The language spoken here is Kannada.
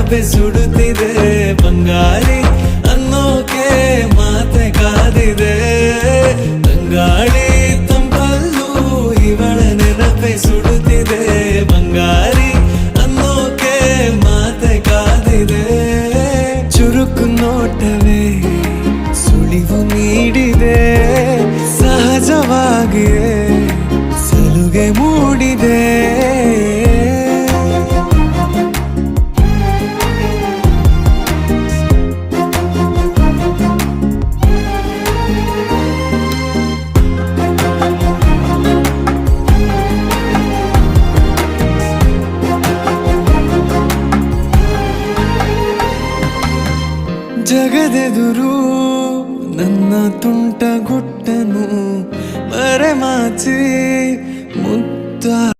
ನೆನಪೆ ಸುಡುತ್ತಿದೆ ಬಂಗಾರಿ ಅನ್ನೋಕೆ ಮಾತೆ ಕಾದಿದೆ ತಂಗಾಳಿ ತಂಪಲ್ಲೂ ಇವಳ ನೆನಪೆ ಸುಡುತ್ತಿದೆ ಬಂಗಾರಿ ಅನ್ನೋಕೆ ಮಾತೆ ಕಾದಿದೆ ಚುರುಕು ನೋಟವೇ ಸುಳಿವು ನೀಡಿದೆ ಸಹಜವಾಗಿಯೇ ಸಲುಗೆ ಮೂಡಿದೆ ಜಗದೆದುರು ನನ್ನ ತುಂಟ ಗುಟ್ಟನು ಮರೆಮಾಚಿ ಮುತ್ತ